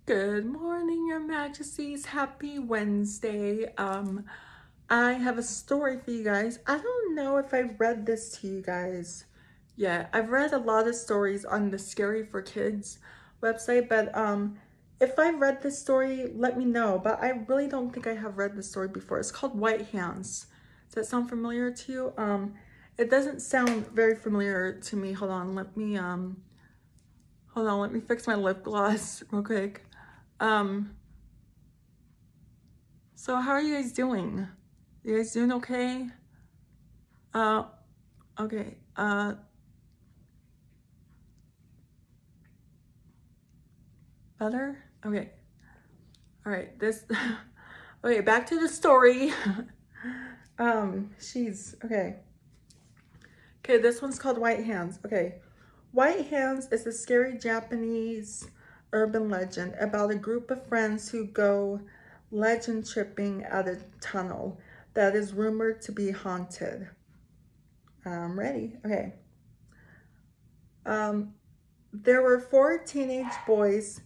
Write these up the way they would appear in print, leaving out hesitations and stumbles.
Good morning, Your Majesties. Happy Wednesday. I have a story for you guys. I don't know if I've read this to you guys yet. I've read a lot of stories on the Scary for Kids website, but if I've read this story, let me know. But I really don't think I have read this story before. It's called White Hands. Does that sound familiar to you? It doesn't sound very familiar to me. Let me fix my lip gloss real quick. Um, so how are you guys doing? You guys doing okay? Uh, okay. Better? Okay. All right. Okay, back to the story. She's, okay. Okay, this one's called White Hands. Okay. White Hands is a scary Japanese urban legend about a group of friends who go legend tripping at a tunnel that is rumored to be haunted. I'm ready. Okay. Um, there were four teenage boys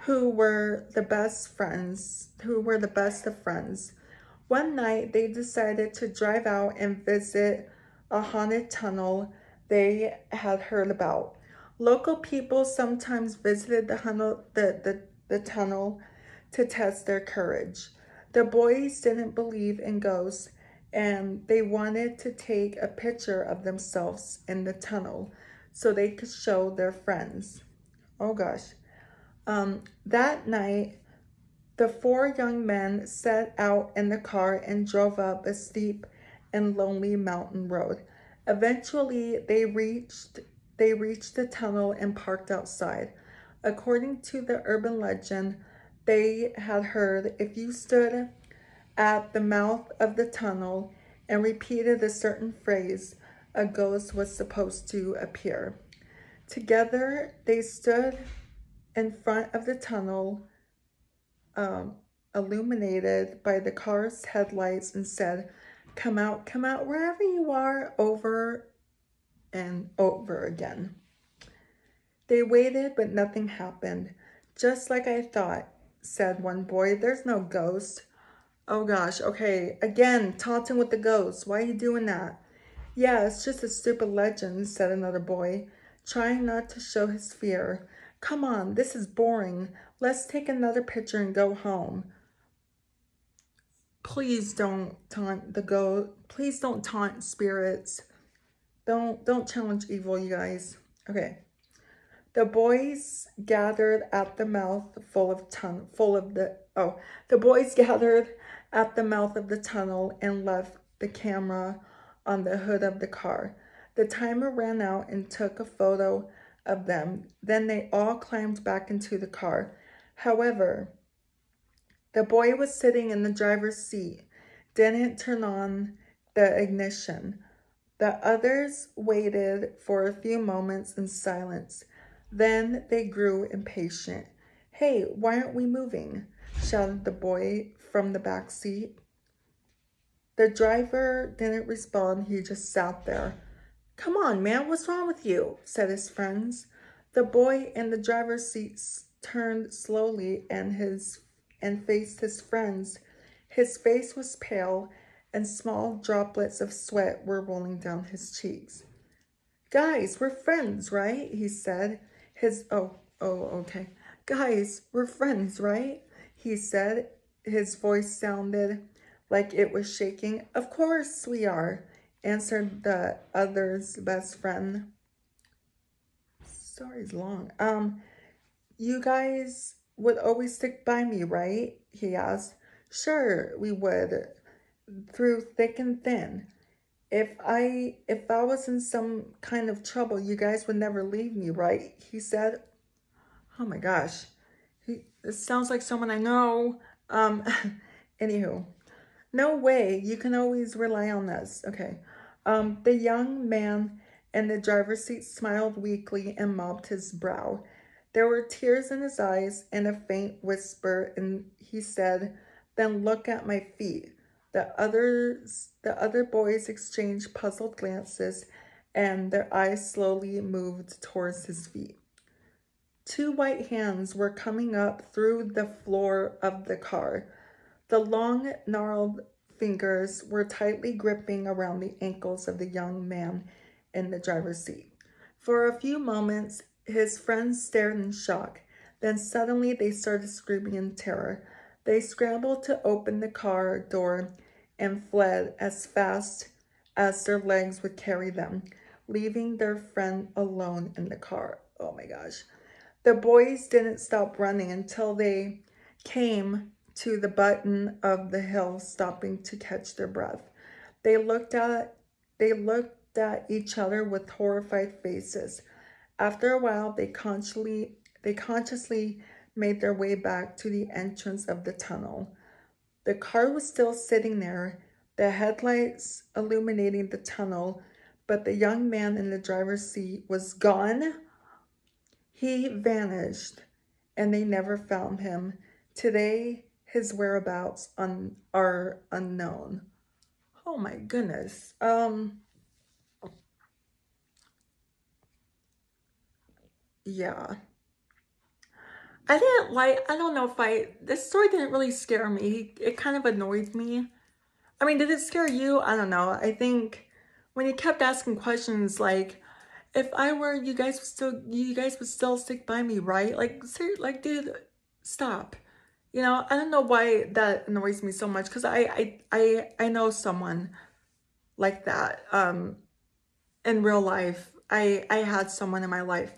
who were the best of friends. One night they decided to drive out and visit a haunted tunnel they had heard about. Local people sometimes visited the tunnel to test their courage. The boys didn't believe in ghosts and they wanted to take a picture of themselves in the tunnel so they could show their friends. Oh gosh. That night, the four young men set out in the car and drove up a steep and lonely mountain road. Eventually, they reached the tunnel and parked outside. According to the urban legend, they had heard if you stood at the mouth of the tunnel and repeated a certain phrase, a ghost was supposed to appear. Together, they stood in front of the tunnel, um, illuminated by the car's headlights, and said, come out, wherever you are," over and over again. They waited, but nothing happened. "Just like I thought," said one boy. "There's no ghost." "Oh gosh, okay, again, taunting with the ghost. Why are you doing that?" "Yeah, it's just a stupid legend," said another boy, trying not to show his fear. "Come on, this is boring. Let's take another picture and go home." Please don't taunt the ghost. Please don't taunt spirits. Don't challenge evil, you guys. Okay. The boys gathered at the mouth the boys gathered at the mouth of the tunnel and left the camera on the hood of the car. The timer ran out and took a photo of them. Then they all climbed back into the car. However, the boy was sitting in the driver's seat, didn't turn on the ignition. The others waited for a few moments in silence. Then they grew impatient. "Hey, why aren't we moving?" shouted the boy from the back seat. The driver didn't respond, he just sat there. "Come on, man, what's wrong with you?" said his friends. The boy in the driver's seat turned slowly and faced his friends. His face was pale and small droplets of sweat were rolling down his cheeks. "Guys, we're friends, right?" he said. Okay. "Guys, we're friends, right?" he said. His voice sounded like it was shaking. "Of course we are," answered the other's best friend. Story's long. You guys would always stick by me, right?" he asked. "Sure, we would, through thick and thin. If I was in some kind of trouble, you guys would never leave me, right?" he said. Oh my gosh. This sounds like someone I know. Um, Anywho. "No way. You can always rely on us." Okay. The young man in the driver's seat smiled weakly and mopped his brow. There were tears in his eyes and a faint whisper, and he said, "Then look at my feet." The other boys exchanged puzzled glances, and their eyes slowly moved towards his feet. Two white hands were coming up through the floor of the car. The long, gnarled fingers were tightly gripping around the ankles of the young man in the driver's seat. For a few moments, his friends stared in shock. Then suddenly they started screaming in terror. They scrambled to open the car door and fled as fast as their legs would carry them, leaving their friend alone in the car. Oh my gosh. The boys didn't stop running until they came to the bottom of the hill, stopping to catch their breath. They looked at each other with horrified faces. After a while, they consciously made their way back to the entrance of the tunnel. The car was still sitting there, the headlights illuminating the tunnel, but the young man in the driver's seat was gone. He vanished, and they never found him. Today, his whereabouts are unknown. Oh my goodness. Yeah. I don't know if this story didn't really scare me. It kind of annoyed me. I mean, did it scare you? I don't know. I think when he kept asking questions like, if I were, you guys would still stick by me, right? Like, like, dude, stop. You know, I don't know why that annoys me so much, because I know someone like that. In real life, I had someone in my life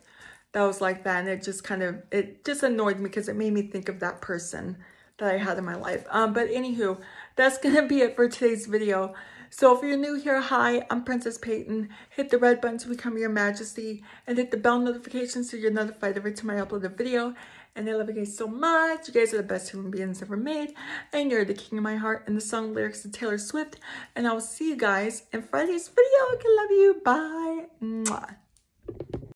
that was like that, and it just annoyed me because it made me think of that person that I had in my life. But anywho, that's gonna be it for today's video. So if you're new here, hi, I'm Princess Peyton. Hit the red button to become your majesty, and hit the bell notification so you're notified every time I upload a video. And I love you guys so much. You guys are the best human beings ever made, and you're the king of my heart. And the song lyrics of Taylor Swift. And I will see you guys in Friday's video. I love you. Bye. Mwah.